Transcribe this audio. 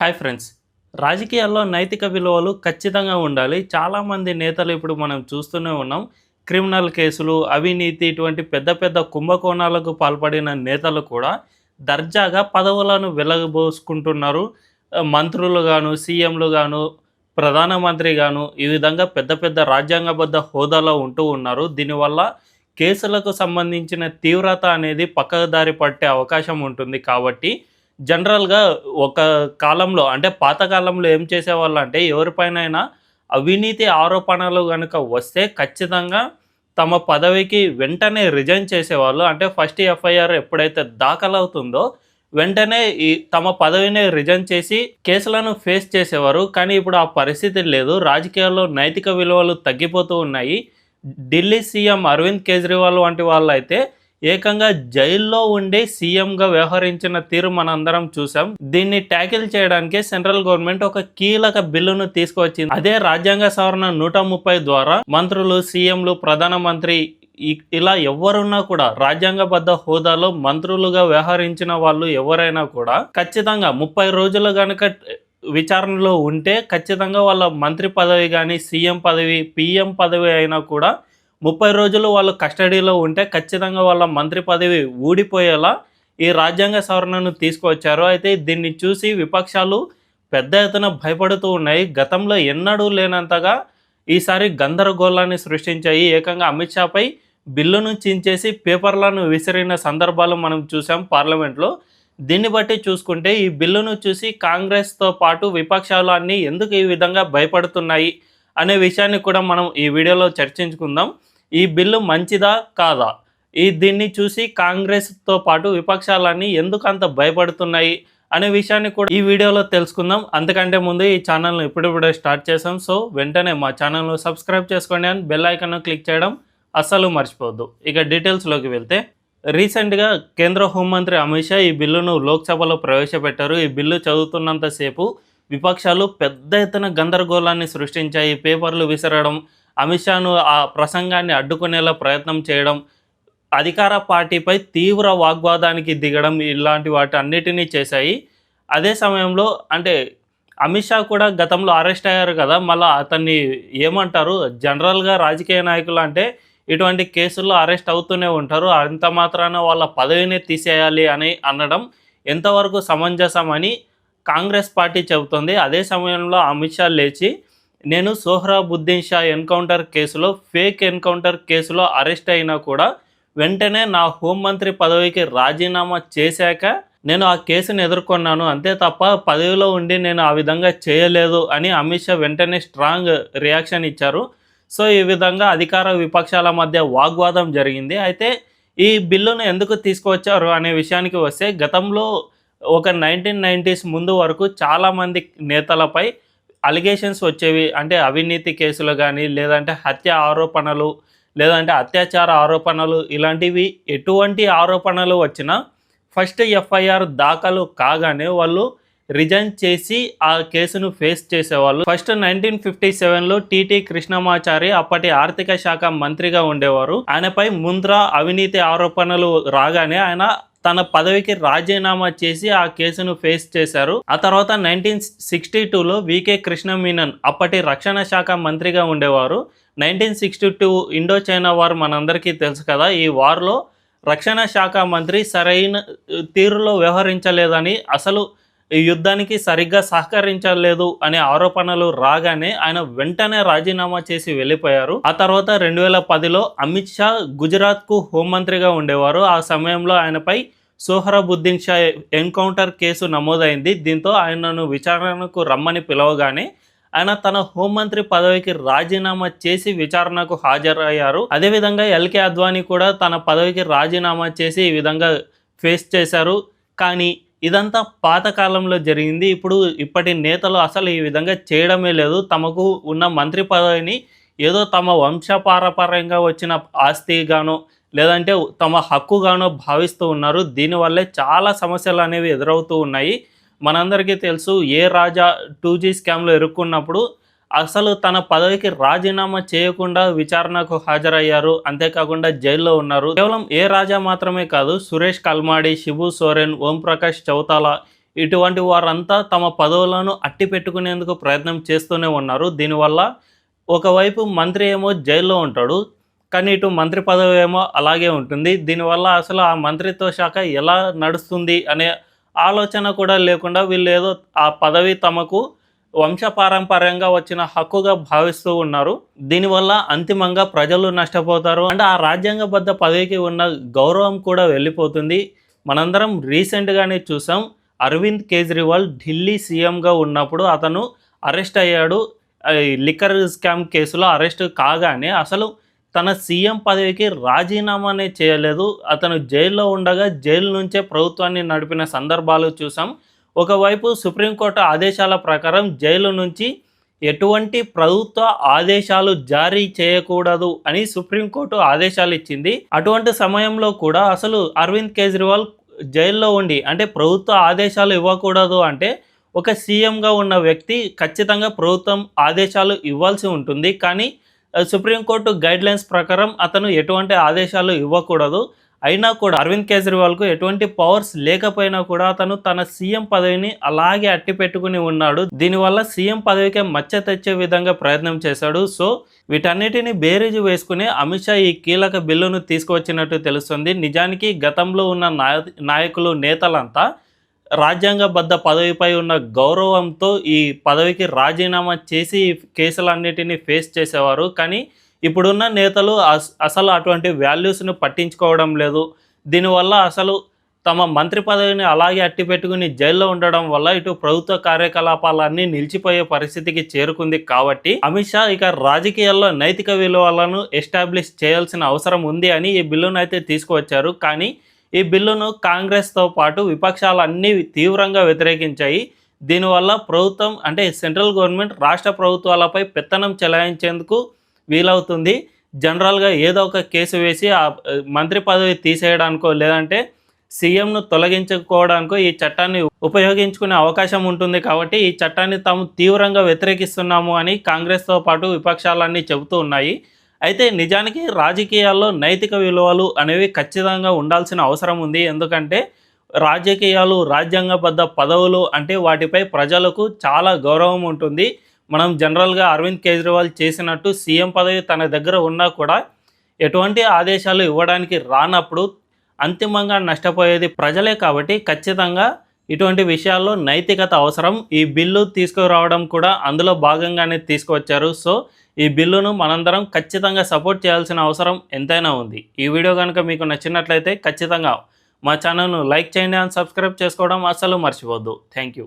Hi friends. రాజకీయాల్లో నైతిక విలువలు ఖచ్చితంగా ఉండాలి. చాలామంది నేతలు ఇప్పుడు మనం చూస్తూనే ఉన్నాం. క్రిమినల్ కేసులు, అవినీతి ఇటువంటి పెద్ద పెద్ద కుంభకోణాలకు పాల్పడిన నేతలు కూడా దర్జాగా పదవులను వెల్లబోసుకుంటున్నారు. మంత్రులు గాను, సీఎంలు గాను, ప్రధానమంత్రి గాను ఈ విధంగా పెద్ద పెద్ద రాజ్యాంగబద్ధ హోదాలో ఉంటూ ఉన్నారు. దీనివల్ల కేసులకు సంబంధించిన తీవ్రత అనేది పక్కకు దారి పట్టే అవకాశం ఉంటుంది. కాబట్టి జనరల్‌గా ఒక కాలంలో అంటే పాత కాలంలో ఏం చేసేవాళ్ళంటే ఎవరిపైనైనా అవినీతి ఆరోపణలు గనుక వస్తే ఖచ్చితంగా తమ పదవికి వెంటనే రిజైన్ చేసేవాళ్ళు. అంటే ఫస్ట్ ఎఫ్ఐఆర్ ఎప్పుడైతే దాఖలవుతుందో వెంటనే తమ పదవిని రిజైన్ చేసి కేసులను ఫేస్ చేసేవారు. కానీ ఇప్పుడు ఆ పరిస్థితి లేదు. రాజకీయాల్లో నైతిక విలువలు తగ్గిపోతూ ఉన్నాయి. ఢిల్లీ సీఎం అరవింద్ కేజ్రీవాల్ వంటి వాళ్ళైతే ఏకంగా జైల్లో ఉండి సీఎంగా వ్యవహరించిన తీరు మనందరం చూసాం. దీన్ని ట్యాకిల్ చేయడానికి సెంట్రల్ గవర్నమెంట్ ఒక కీలక బిల్లును తీసుకువచ్చింది. అదే రాజ్యాంగ సవరణ 130 ద్వారా మంత్రులు, సీఎంలు, ప్రధానమంత్రి ఇలా ఎవరున్నా కూడా రాజ్యాంగబద్ధ హోదాలో మంత్రులుగా వ్యవహరించిన వాళ్ళు ఎవరైనా కూడా ఖచ్చితంగా 30 రోజులు గనుక విచారణలో ఉంటే ఖచ్చితంగా వాళ్ళ మంత్రి పదవి కానీ, సీఎం పదవి, పీఎం పదవి అయినా కూడా 30 రోజులు వాళ్ళు కస్టడీలో ఉంటే ఖచ్చితంగా వాళ్ళ మంత్రి పదవి ఊడిపోయేలా ఈ రాజ్యాంగ సవరణను తీసుకువచ్చారు. అయితే దీన్ని చూసి విపక్షాలు పెద్ద ఎత్తున భయపడుతూ ఉన్నాయి. గతంలో ఎన్నడూ లేనంతగా ఈసారి గందరగోళాన్ని సృష్టించాయి. ఏకంగా అమిత్ షాపై బిల్లును చించేసి పేపర్లను విసిరిన సందర్భాలు మనం చూసాం పార్లమెంట్లో. దీన్ని బట్టి చూసుకుంటే ఈ బిల్లును చూసి కాంగ్రెస్తో పాటు విపక్షాలు అన్నీ ఎందుకు ఈ విధంగా భయపడుతున్నాయి అనే విషయాన్ని కూడా మనం ఈ వీడియోలో చర్చించుకుందాం. ఈ బిల్లు మంచిదా కాదా, దీన్ని చూసి కాంగ్రెస్తో పాటు విపక్షాలన్నీ ఎందుకు అంత భయపడుతున్నాయి అనే విషయాన్ని కూడా ఈ వీడియోలో తెలుసుకుందాం. అంతకంటే ముందు ఈ ఛానల్ను ఇప్పుడిప్పుడే స్టార్ట్ చేసాం. సో వెంటనే మా ఛానల్ను సబ్స్క్రైబ్ చేసుకోండి అండ్ బెల్ ఐకాన్ను క్లిక్ చేయడం అస్సలు మర్చిపోవద్దు. ఇక డీటెయిల్స్లోకి వెళ్తే రీసెంట్గా కేంద్ర హోంమంత్రి అమిత్ షా ఈ బిల్లును లోక్సభలో ప్రవేశపెట్టారు. ఈ బిల్లు చదువుతున్నంతసేపు విపక్షాలు పెద్ద ఎత్తున గందరగోళాన్ని సృష్టించాయి. పేపర్లు విసరడం, అమిత్ షాను ఆ ప్రసంగాన్ని అడ్డుకునేలా ప్రయత్నం చేయడం, అధికార పార్టీపై తీవ్ర వాగ్వాదానికి దిగడం ఇలాంటి వాటి అన్నిటినీ చేశాయి. అదే సమయంలో అంటే అమిత్ షా కూడా గతంలో అరెస్ట్ అయ్యారు కదా, మళ్ళీ అతన్ని ఏమంటారు, జనరల్గా రాజకీయ నాయకులు అంటే ఇటువంటి కేసుల్లో అరెస్ట్ అవుతూనే ఉంటారు. అంత మాత్రాన వాళ్ళ పదవిని తీసేయాలి అని అనడం ఎంతవరకు సమంజసం అని కాంగ్రెస్ పార్టీ చెబుతోంది. అదే సమయంలో అమిత్ షా లేచి నేను సోహ్రాబుద్దీన్ షా ఎన్కౌంటర్ కేసులో ఫేక్ ఎన్కౌంటర్ కేసులో అరెస్ట్ అయినా కూడా వెంటనే నా హోంమంత్రి పదవికి రాజీనామా చేశాక నేను ఆ కేసును ఎదుర్కొన్నాను, అంతే తప్ప పదవిలో ఉండి నేను ఆ విధంగా చేయలేదు అని అమిత్ షా వెంటనే స్ట్రాంగ్ రియాక్షన్ ఇచ్చారు. సో ఈ విధంగా అధికార విపక్షాల మధ్య వాగ్వాదం జరిగింది. అయితే ఈ బిల్లును ఎందుకు తీసుకువచ్చారు అనే విషయానికి వస్తే గతంలో ఒక 1990s ముందు వరకు చాలామంది నేతలపై అలిగేషన్స్ వచ్చేవి. అంటే అవినీతి కేసులు కానీ, లేదంటే హత్య ఆరోపణలు, లేదంటే అత్యాచార ఆరోపణలు, ఇలాంటివి ఎటువంటి ఆరోపణలు వచ్చినా ఫస్ట్ ఎఫ్ఐఆర్ దాఖలు కాగానే వాళ్ళు రిజైన్ చేసి ఆ కేసును ఫేస్ చేసేవాళ్ళు. ఫస్ట్ 1957లో టీటీ కృష్ణమాచారి అప్పటి ఆర్థిక శాఖ మంత్రిగా ఉండేవారు. ఆయనపై ముంద్రా అవినీతి ఆరోపణలు రాగానే ఆయన తన పదవికి రాజీనామా చేసి ఆ కేసును ఫేస్ చేశారు. ఆ తర్వాత 1962లో వికే కృష్ణ మీనన్ అప్పటి రక్షణ శాఖ మంత్రిగా ఉండేవారు. 1962 ఇండో చైనా వార్ మనందరికీ తెలుసు కదా. ఈ వార్లో రక్షణ శాఖ మంత్రి సరైన తీరులో వ్యవహరించలేదని, అసలు ఈ యుద్ధానికి సరిగ్గా సహకరించలేదు అనే ఆరోపణలు రాగానే ఆయన వెంటనే రాజీనామా చేసి వెళ్ళిపోయారు. ఆ తర్వాత 2010లో అమిత్ షా గుజరాత్కు హోంమంత్రిగా ఉండేవారు. ఆ సమయంలో ఆయనపై సోహ్రాబుద్దీన్ షా ఎన్కౌంటర్ కేసు నమోదైంది. దీంతో ఆయనను విచారణకు రమ్మని పిలవగానే ఆయన తన హోంమంత్రి పదవికి రాజీనామా చేసి విచారణకు హాజరయ్యారు. అదేవిధంగా ఎల్కే అద్వానీ కూడా తన పదవికి రాజీనామా చేసి ఈ విధంగా ఫేస్ చేశారు. కానీ ఇదంతా పాతకాలంలో జరిగింది. ఇప్పటి నేతలు అసలు ఈ విధంగా చేయడమే లేదు. తమకు ఉన్న మంత్రి పదవిని ఏదో తమ వంశపారపర్యంగా వచ్చిన ఆస్తిగానో లేదంటే తమ హక్కుగానో భావిస్తూ ఉన్నారు. దీనివల్లే చాలా సమస్యలు అనేవి ఎదురవుతూ ఉన్నాయి. మనందరికీ తెలుసు, ఏ రాజా 2G స్కామ్లో ఇరుక్కున్నప్పుడు అసలు తన పదవికి రాజీనామా చేయకుండా విచారణకు హాజరయ్యారు. అంతేకాకుండా జైల్లో ఉన్నారు. కేవలం ఏ రాజా మాత్రమే కాదు, సురేష్ కల్మాడి, శిబు సోరెన్, ఓం ప్రకాష్ చౌతాలా ఇటువంటి వారంతా తమ పదవులను అట్టి పెట్టుకునేందుకు ప్రయత్నం చేస్తూనే ఉన్నారు. దీనివల్ల ఒకవైపు మంత్రి ఏమో జైల్లో ఉంటాడు, కానీ ఇటు మంత్రి పదవి ఏమో అలాగే ఉంటుంది. దీనివల్ల అసలు ఆ మంత్రిత్వ శాఖ ఎలా నడుస్తుంది అనే ఆలోచన కూడా లేకుండా వీళ్ళు ఏదో ఆ పదవి తమకు వంశపారంపర్యంగా వచ్చిన హక్కుగా భావిస్తూ ఉన్నారు. దీనివల్ల అంతిమంగా ప్రజలు నష్టపోతారు అండ్ ఆ రాజ్యాంగబద్ధ పదవికి ఉన్న గౌరవం కూడా వెళ్ళిపోతుంది. మనందరం రీసెంట్గానే చూసాం, అరవింద్ కేజ్రీవాల్ ఢిల్లీ సీఎంగా ఉన్నప్పుడు అతను అరెస్ట్ అయ్యాడు. లిక్కర్ స్కామ్ కేసులో అరెస్ట్ కాగానే అసలు తన సీఎం పదవికి రాజీనామానే చేయలేదు. అతను జైల్లో ఉండగా జైలు నుంచే ప్రభుత్వాన్ని నడిపిన సందర్భాలు చూసాం. ఒకవైపు సుప్రీంకోర్టు ఆదేశాల ప్రకారం జైలు నుంచి ఎటువంటి ప్రభుత్వ ఆదేశాలు జారీ చేయకూడదు అని సుప్రీంకోర్టు ఆదేశాలు ఇచ్చింది. అటువంటి సమయంలో కూడా అసలు అరవింద్ కేజ్రీవాల్ జైల్లో ఉండి అంటే ప్రభుత్వ ఆదేశాలు ఇవ్వకూడదు అంటే ఒక సీఎంగా ఉన్న వ్యక్తి ఖచ్చితంగా ప్రభుత్వం ఆదేశాలు ఇవ్వాల్సి ఉంటుంది. కానీ సుప్రీంకోర్టు గైడ్లైన్స్ ప్రకారం అతను ఎటువంటి ఆదేశాలు ఇవ్వకూడదు. అయినా కూడా అరవింద్ కేజ్రీవాల్కు ఎటువంటి పవర్స్ లేకపోయినా కూడా అతను తన సీఎం పదవిని అలాగే అట్టి పెట్టుకుని ఉన్నాడు. దీనివల్ల సీఎం పదవికే మచ్చ తెచ్చే విధంగా ప్రయత్నం చేశాడు. సో వీటన్నిటిని బేరీజు వేసుకుని అమిత్ షా ఈ కీలక బిల్లును తీసుకువచ్చినట్టు తెలుస్తుంది. నిజానికి గతంలో ఉన్న నాయకులు నేతలంతా రాజ్యాంగబద్ధ పదవిపై ఉన్న గౌరవంతో ఈ పదవికి రాజీనామా చేసి కేసులన్నిటినీ ఫేస్ చేసేవారు. కానీ ఇప్పుడున్న నేతలు అసలు అటువంటి వాల్యూస్ను పట్టించుకోవడం లేదు. దీనివల్ల అసలు తమ మంత్రి పదవిని అలాగే అట్టి పెట్టుకుని జైల్లో ఉండడం వల్ల ఇటు ప్రభుత్వ కార్యకలాపాలన్నీ నిలిచిపోయే పరిస్థితికి చేరుకుంది. కాబట్టి అమిత్ షా ఇక రాజకీయాల్లో నైతిక విలువలను ఎస్టాబ్లిష్ చేయాల్సిన అవసరం ఉంది అని ఈ బిల్లును అయితే తీసుకువచ్చారు. కానీ ఈ బిల్లును కాంగ్రెస్తో పాటు విపక్షాలన్నీ తీవ్రంగా వ్యతిరేకించాయి. దీనివల్ల ప్రభుత్వం అంటే సెంట్రల్ గవర్నమెంట్ రాష్ట్ర ప్రభుత్వాలపై పెత్తనం చెలాయించేందుకు వీలవుతుంది. జనరల్గా ఏదో ఒక కేసు వేసి ఆ మంత్రి పదవి తీసేయడానికో లేదంటే సీఎంను తొలగించుకోవడానికో ఈ చట్టాన్ని ఉపయోగించుకునే అవకాశం ఉంటుంది. కాబట్టి ఈ చట్టాన్ని తాము తీవ్రంగా వ్యతిరేకిస్తున్నాము అని కాంగ్రెస్తో పాటు విపక్షాలన్నీ చెబుతూ ఉన్నాయి. అయితే నిజానికి రాజకీయాల్లో నైతిక విలువలు అనేవి ఖచ్చితంగా ఉండాల్సిన అవసరం ఉంది. ఎందుకంటే రాజకీయాలు రాజ్యాంగబద్ధ పదవులు అంటే వాటిపై ప్రజలకు చాలా గౌరవం ఉంటుంది. మనం జనరల్గా అరవింద్ కేజ్రీవాల్ చేసినట్టు సీఎం పదవి తన దగ్గర ఉన్నా కూడా ఎటువంటి ఆదేశాలు ఇవ్వడానికి రానప్పుడు అంతిమంగా నష్టపోయేది ప్రజలే. కాబట్టి ఖచ్చితంగా ఇటువంటి విషయాల్లో నైతికత అవసరం. ఈ బిల్లు తీసుకురావడం కూడా అందులో భాగంగానే తీసుకువచ్చారు. సో ఈ బిల్లును మనందరం ఖచ్చితంగా సపోర్ట్ చేయాల్సిన అవసరం ఎంతైనా ఉంది. ఈ వీడియో కనుక మీకు నచ్చినట్లయితే ఖచ్చితంగా మా ఛానల్ను లైక్ చేయండి అండ్ సబ్స్క్రైబ్ చేసుకోవడం అస్సలు మర్చిపోవద్దు. Thank you.